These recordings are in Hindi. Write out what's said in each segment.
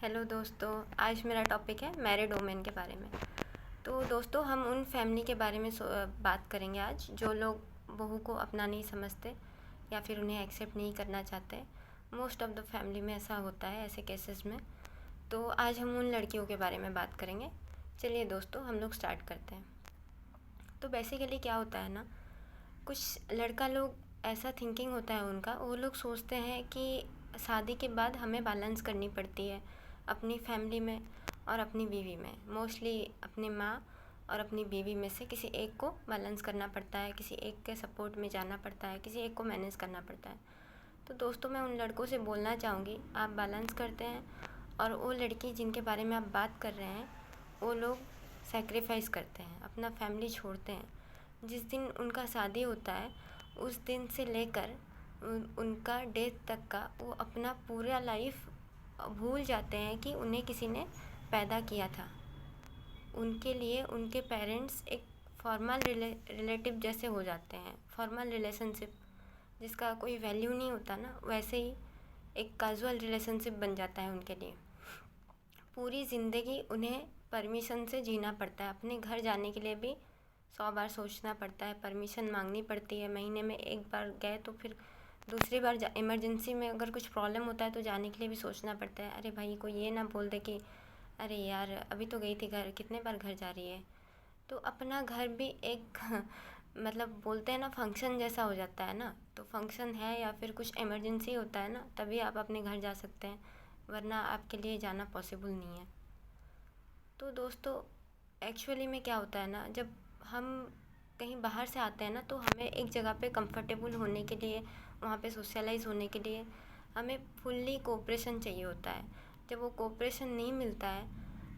हेलो दोस्तों, आज मेरा टॉपिक है मैरिड वुमेन के बारे में। तो दोस्तों, हम उन फैमिली के बारे में बात करेंगे आज जो लोग बहू को अपना नहीं समझते या फिर उन्हें एक्सेप्ट नहीं करना चाहते। मोस्ट ऑफ़ द फैमिली में ऐसा होता है, ऐसे केसेस में। तो आज हम उन लड़कियों के बारे में बात करेंगे। चलिए दोस्तों, हम लोग स्टार्ट करते हैं। तो बेसिकली क्या होता है ना, कुछ लड़का लोग ऐसा थिंकिंग होता है उनका, वो लोग सोचते हैं कि शादी के बाद हमें बैलेंस करनी पड़ती है अपनी फैमिली में और अपनी बीवी में। मोस्टली अपनी माँ और अपनी बीवी में से किसी एक को बैलेंस करना पड़ता है, किसी एक के सपोर्ट में जाना पड़ता है, किसी एक को मैनेज करना पड़ता है। तो दोस्तों, मैं उन लड़कों से बोलना चाहूँगी, आप बैलेंस करते हैं। और वो लड़की जिनके बारे में आप बात कर रहे हैं, वो लोग सेक्रीफाइस करते हैं, अपना फैमिली छोड़ते हैं। जिस दिन उनका शादी होता है उस दिन से लेकर उनका डेथ तक का वो अपना पूरा लाइफ भूल जाते हैं कि उन्हें किसी ने पैदा किया था। उनके लिए उनके पेरेंट्स एक फॉर्मल रिलेटिव जैसे हो जाते हैं। फॉर्मल रिलेशनशिप जिसका कोई वैल्यू नहीं होता ना, वैसे ही एक कैजुअल रिलेशनशिप बन जाता है उनके लिए। पूरी ज़िंदगी उन्हें परमिशन से जीना पड़ता है। अपने घर जाने के लिए भी 100 बार सोचना पड़ता है, परमिशन मांगनी पड़ती है। महीने में एक बार गए तो फिर दूसरी बार इमरजेंसी में अगर कुछ प्रॉब्लम होता है तो जाने के लिए भी सोचना पड़ता है। अरे भाई, कोई ये ना बोल दे कि अरे यार अभी तो गई थी घर, कितने बार घर जा रही है। तो अपना घर भी एक मतलब बोलते हैं ना, फंक्शन जैसा हो जाता है ना। तो फंक्शन है या फिर कुछ इमरजेंसी होता है ना, तभी आप अपने घर जा सकते हैं, वरना आपके लिए जाना पॉसिबल नहीं है। तो दोस्तों, एक्चुअली में क्या होता है ना, जब हम कहीं बाहर से आते हैं ना, तो हमें एक जगह पे कंफर्टेबल होने के लिए, वहाँ पे सोशलाइज होने के लिए हमें फुल्ली कोऑपरेशन चाहिए होता है। जब वो कोऑपरेशन नहीं मिलता है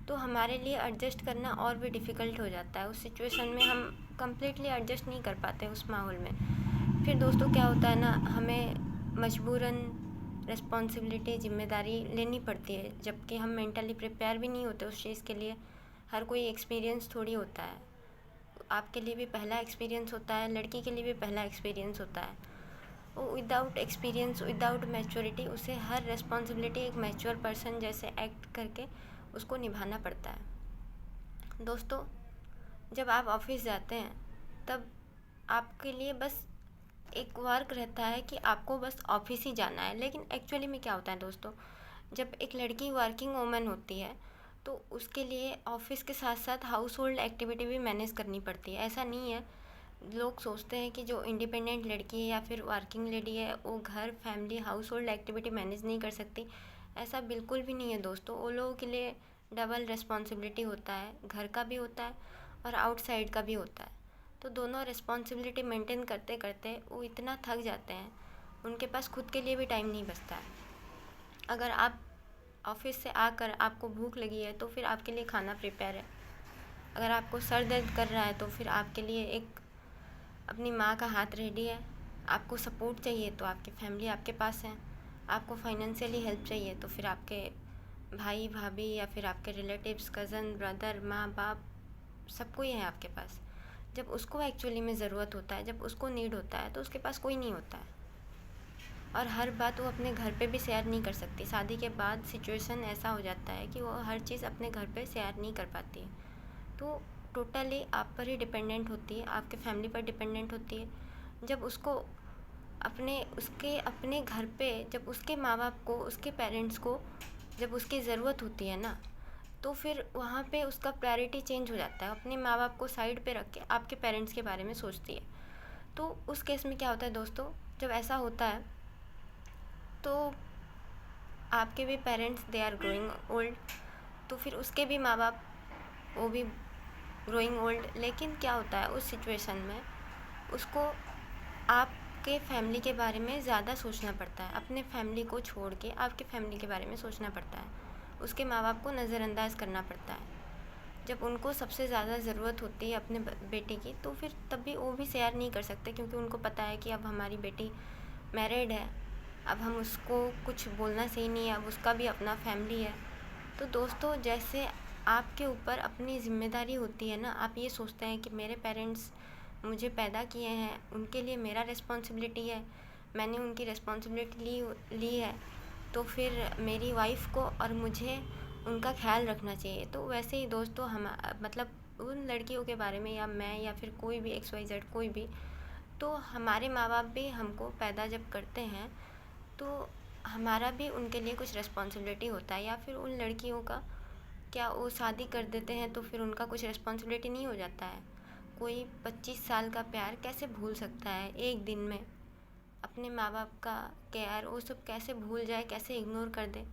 तो हमारे लिए एडजस्ट करना और भी डिफ़िकल्ट हो जाता है। उस सिचुएशन में हम कम्प्लीटली एडजस्ट नहीं कर पाते उस माहौल में। फिर दोस्तों क्या होता है ना, हमें मजबूरन रिस्पॉन्सिबिलिटी, ज़िम्मेदारी लेनी पड़ती है, जबकि हम मेंटली प्रिपेयर भी नहीं होते उस चीज़ के लिए। हर कोई एक्सपीरियंस थोड़ी होता है। आपके लिए भी पहला एक्सपीरियंस होता है, लड़की के लिए भी पहला एक्सपीरियंस होता है। वो विदाउट एक्सपीरियंस, विदाउट मैच्योरिटी, उसे हर रिस्पॉन्सिबिलिटी एक मैच्योर पर्सन जैसे एक्ट करके उसको निभाना पड़ता है। दोस्तों, जब आप ऑफिस जाते हैं तब आपके लिए बस एक वर्क रहता है कि आपको बस ऑफिस ही जाना है। लेकिन एक्चुअली में क्या होता है दोस्तों, जब एक लड़की वर्किंग वूमेन होती है तो उसके लिए ऑफिस के साथ साथ हाउस होल्ड एक्टिविटी भी मैनेज करनी पड़ती है। ऐसा नहीं है, लोग सोचते हैं कि जो इंडिपेंडेंट लड़की है या फिर वर्किंग लेडी है वो घर, family, house hold activity manage नहीं कर सकती। ऐसा बिल्कुल भी नहीं है दोस्तों। वो लोगों के लिए डबल रिस्पॉन्सिबिलिटी होता है, घर का भी होता है और आउटसाइड का भी होता है। तो दोनों रिस्पॉन्सिबिलिटी मेंटेन करते करते वो इतना थक जाते हैं, उनके पास खुद के लिए भी टाइम नहीं बचता है। अगर आप ऑफिस से आकर आपको भूख लगी है तो फिर आपके लिए खाना प्रिपेयर है। अगर आपको सर दर्द कर रहा है तो फिर आपके लिए एक अपनी माँ का हाथ रेडी है। आपको सपोर्ट चाहिए तो आपकी फैमिली आपके पास है। आपको फाइनेंशियली हेल्प चाहिए तो फिर आपके भाई भाभी या फिर आपके रिलेटिव्स, कज़न, ब्रदर, माँ बाप, सब कोई है आपके पास। जब उसको एक्चुअली में ज़रूरत होता है, जब उसको नीड होता है, तो उसके पास कोई नहीं होता है। और हर बात वो अपने घर पे भी शेयर नहीं कर सकती। शादी के बाद सिचुएशन ऐसा हो जाता है कि वो हर चीज़ अपने घर पे शेयर नहीं कर पाती है। तो टोटली आप पर ही डिपेंडेंट होती है, आपके फैमिली पर डिपेंडेंट होती है। जब उसको अपने घर पे, जब उसके माँ बाप को, उसके पेरेंट्स को जब उसकी ज़रूरत होती है ना, तो फिर वहाँ पे उसका प्रायोरिटी चेंज हो जाता है। अपने माँ बाप को साइड पे रख के आपके पेरेंट्स के बारे में सोचती है। तो उस केस में क्या होता है दोस्तों, जब ऐसा होता है तो आपके भी parents they are growing old, तो फिर उसके भी माँ बाप वो भी ग्रोइंग ओल्ड। लेकिन क्या होता है उस सिचुएशन में, उसको आपके फैमिली के बारे में ज़्यादा सोचना पड़ता है। अपने फैमिली को छोड़ के आपके फैमिली के बारे में सोचना पड़ता है। उसके माँ बाप को नज़रअंदाज करना पड़ता है। जब उनको सबसे ज़्यादा ज़रूरत होती है अपने बेटे की, तो फिर तब भी वो भी शेयर नहीं कर सकते, क्योंकि उनको पता है कि अब हमारी बेटी मैरिड है, अब हम उसको कुछ बोलना सही नहीं है, अब उसका भी अपना फैमिली है। तो दोस्तों, जैसे आपके ऊपर अपनी ज़िम्मेदारी होती है ना, आप ये सोचते हैं कि मेरे पेरेंट्स मुझे पैदा किए हैं, उनके लिए मेरा रिस्पॉन्सिबिलिटी है, मैंने उनकी रिस्पॉन्सिबिलिटी ली है, तो फिर मेरी वाइफ़ को और मुझे उनका ख्याल रखना चाहिए। तो वैसे ही दोस्तों हम मतलब उन लड़कियों के बारे में, या मैं या फिर कोई भी XYZ कोई भी, तो हमारे माँ बाप भी हमको पैदा जब करते हैं तो हमारा भी उनके लिए कुछ रिस्पॉन्सिबिलिटी होता है। या फिर उन लड़कियों का, क्या वो शादी कर देते हैं तो फिर उनका कुछ रिस्पॉन्सिबिलिटी नहीं हो जाता है? कोई 25 साल का प्यार कैसे भूल सकता है एक दिन में? अपने माँ बाप का केयर वो सब कैसे भूल जाए, कैसे इग्नोर कर दे,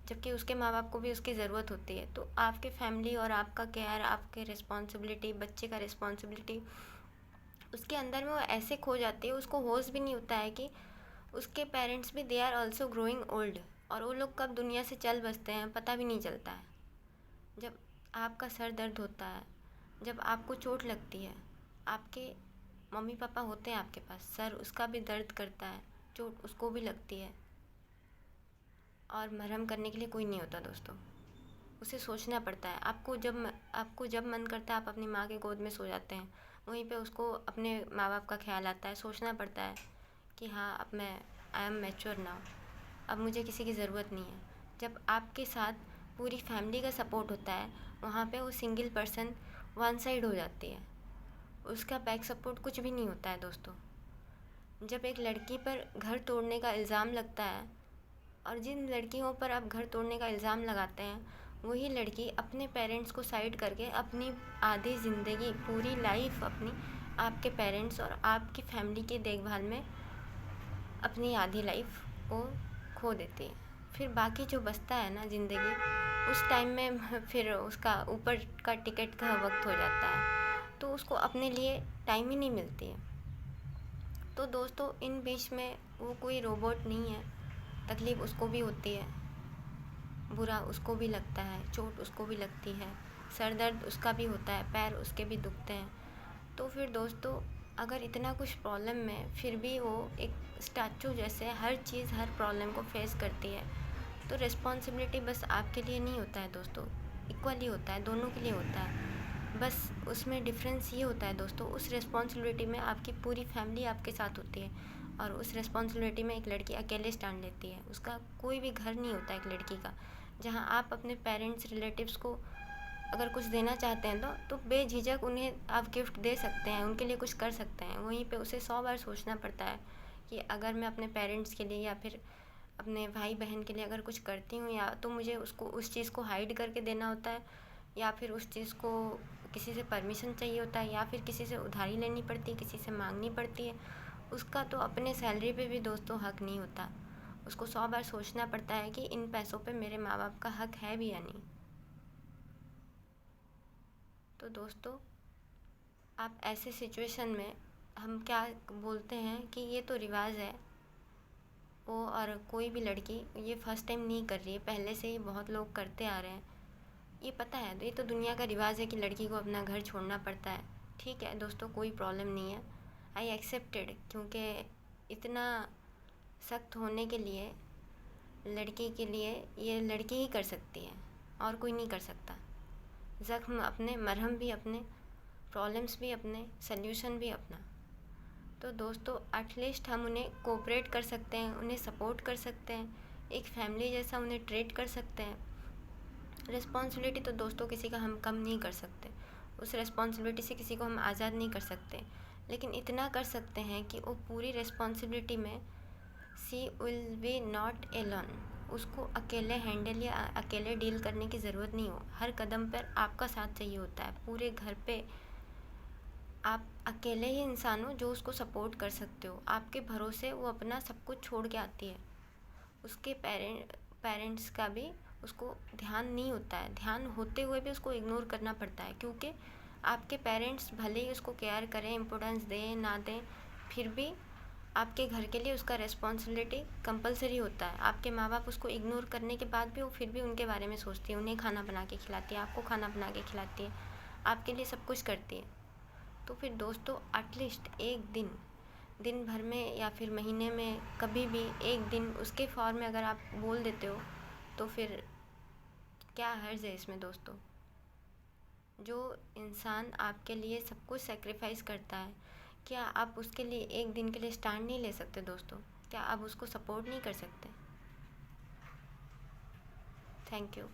जबकि उसके माँ बाप को भी उसकी ज़रूरत होती है। तो आपके फैमिली और आपका केयर, आपके रिस्पॉन्सिबिलिटी, बच्चे का रिस्पॉन्सिबिलिटी उसके अंदर में वो ऐसे खो जाती है, उसको होश भी नहीं होता है कि उसके पेरेंट्स भी they are also growing old, और वो लोग कब दुनिया से चल बसते हैं पता भी नहीं चलता है। जब आपका सर दर्द होता है, जब आपको चोट लगती है, आपके मम्मी पापा होते हैं आपके पास, सर उसका भी दर्द करता है, चोट उसको भी लगती है, और मरहम करने के लिए कोई नहीं होता दोस्तों। उसे सोचना पड़ता है। आपको जब मन करता है आप अपनी माँ के गोद में सो जाते हैं, वहीं पे उसको अपने माँ बाप का ख्याल आता है। सोचना पड़ता है कि हाँ, अब मैं आई एम मैच्योर नाउ, अब मुझे किसी की ज़रूरत नहीं है। जब आपके साथ पूरी फैमिली का सपोर्ट होता है, वहाँ पे वो सिंगल पर्सन वन साइड हो जाती है, उसका बैक सपोर्ट कुछ भी नहीं होता है दोस्तों। जब एक लड़की पर घर तोड़ने का इल्ज़ाम लगता है, और जिन लड़कियों पर आप घर तोड़ने का इल्ज़ाम लगाते हैं, वही लड़की अपने पेरेंट्स को साइड करके अपनी आधी ज़िंदगी, पूरी लाइफ अपनी आपके पेरेंट्स और आपकी फैमिली की देखभाल में अपनी आधी लाइफ को खो देती है। फिर बाकी जो बचता है ना ज़िंदगी, उस टाइम में फिर उसका ऊपर का टिकट का वक्त हो जाता है, तो उसको अपने लिए टाइम ही नहीं मिलती है। तो दोस्तों, इन बीच में वो कोई रोबोट नहीं है, तकलीफ़ उसको भी होती है, बुरा उसको भी लगता है, चोट उसको भी लगती है, सर दर्द उसका भी होता है, पैर उसके भी दुखते हैं। तो फिर दोस्तों, अगर इतना कुछ प्रॉब्लम में फिर भी वो एक स्टैचू जैसे हर चीज़, हर प्रॉब्लम को फेस करती है, तो रिस्पॉन्सिबिलिटी बस आपके लिए नहीं होता है दोस्तों, इक्वली होता है, दोनों के लिए होता है। बस उसमें डिफरेंस ये होता है दोस्तों, उस रिस्पॉन्सिबिलिटी में आपकी पूरी फैमिली आपके साथ होती है, और उस रिस्पॉन्सिबिलिटी में एक लड़की अकेले स्टैंड लेती है। उसका कोई भी घर नहीं होता एक लड़की का, जहाँ आप अपने पेरेंट्स, रिलेटिव्स को अगर कुछ देना चाहते हैं तो बेझिझक उन्हें आप गिफ्ट दे सकते हैं, उनके लिए कुछ कर सकते हैं। वहीं पे उसे 100 बार सोचना पड़ता है कि अगर मैं अपने पेरेंट्स के लिए या फिर अपने भाई बहन के लिए अगर कुछ करती हूँ, या तो मुझे उसको उस चीज़ को हाइड करके देना होता है, या फिर उस चीज़ को किसी से परमिशन चाहिए होता है, या फिर किसी से उधारी लेनी पड़ती है, किसी से मांगनी पड़ती है। उसका तो अपने सैलरी पे भी दोस्तों हक नहीं होता। उसको 100 बार सोचना पड़ता है कि इन पैसों पे मेरे माँ बाप का हक है भी या नहीं। तो दोस्तों, आप ऐसे सिचुएशन में हम क्या बोलते हैं कि ये तो रिवाज है, वो और कोई भी लड़की ये फर्स्ट टाइम नहीं कर रही है, पहले से ही बहुत लोग करते आ रहे हैं। ये पता है, तो ये तो दुनिया का रिवाज है कि लड़की को अपना घर छोड़ना पड़ता है। ठीक है दोस्तों, कोई प्रॉब्लम नहीं है, आई एक्सेप्टेड, क्योंकि इतना सख्त होने के लिए लड़की के लिए ये लड़की ही कर सकती है, और कोई नहीं कर सकता। ज़ख्म अपने, मरहम भी अपने, प्रॉब्लम्स भी अपने, सल्यूशन भी अपना। तो दोस्तों, एटलीस्ट हम उन्हें कोऑपरेट कर सकते हैं, उन्हें सपोर्ट कर सकते हैं, एक फैमिली जैसा उन्हें ट्रीट कर सकते हैं। रिस्पॉन्सिबिलिटी तो दोस्तों किसी का हम कम नहीं कर सकते, उस रिस्पॉन्सिबिलिटी से किसी को हम आज़ाद नहीं कर सकते, लेकिन इतना कर सकते हैं कि वो पूरी रिस्पॉन्सिबिलिटी में सी विल बी नॉट एलोन, उसको अकेले हैंडल या अकेले डील करने की ज़रूरत नहीं हो। हर कदम पर आपका साथ चाहिए होता है, पूरे घर पे आप अकेले ही इंसान हो जो उसको सपोर्ट कर सकते हो। आपके भरोसे वो अपना सब कुछ छोड़ के आती है, उसके पेरेंट्स का भी उसको ध्यान नहीं होता है, ध्यान होते हुए भी उसको इग्नोर करना पड़ता है, क्योंकि आपके पेरेंट्स भले ही उसको केयर करें, इम्पोर्टेंस दें ना दें, फिर भी आपके घर के लिए उसका रिस्पॉन्सिबिलिटी कंपलसरी होता है। आपके माँ बाप उसको इग्नोर करने के बाद भी वो फिर भी उनके बारे में सोचती है, उन्हें खाना बना के खिलाती है, आपको खाना बना के खिलाती है, आपके लिए सब कुछ करती है। तो फिर दोस्तों, एटलीस्ट एक दिन, दिन भर में या फिर महीने में कभी भी एक दिन उसके फॉर्म में अगर आप बोल देते हो, तो फिर क्या हर्ज है इसमें दोस्तों? जो इंसान आपके लिए सब कुछ सेक्रीफाइस करता है, क्या आप उसके लिए एक दिन के लिए स्टैंड नहीं ले सकते दोस्तों? क्या आप उसको सपोर्ट नहीं कर सकते? Thank you.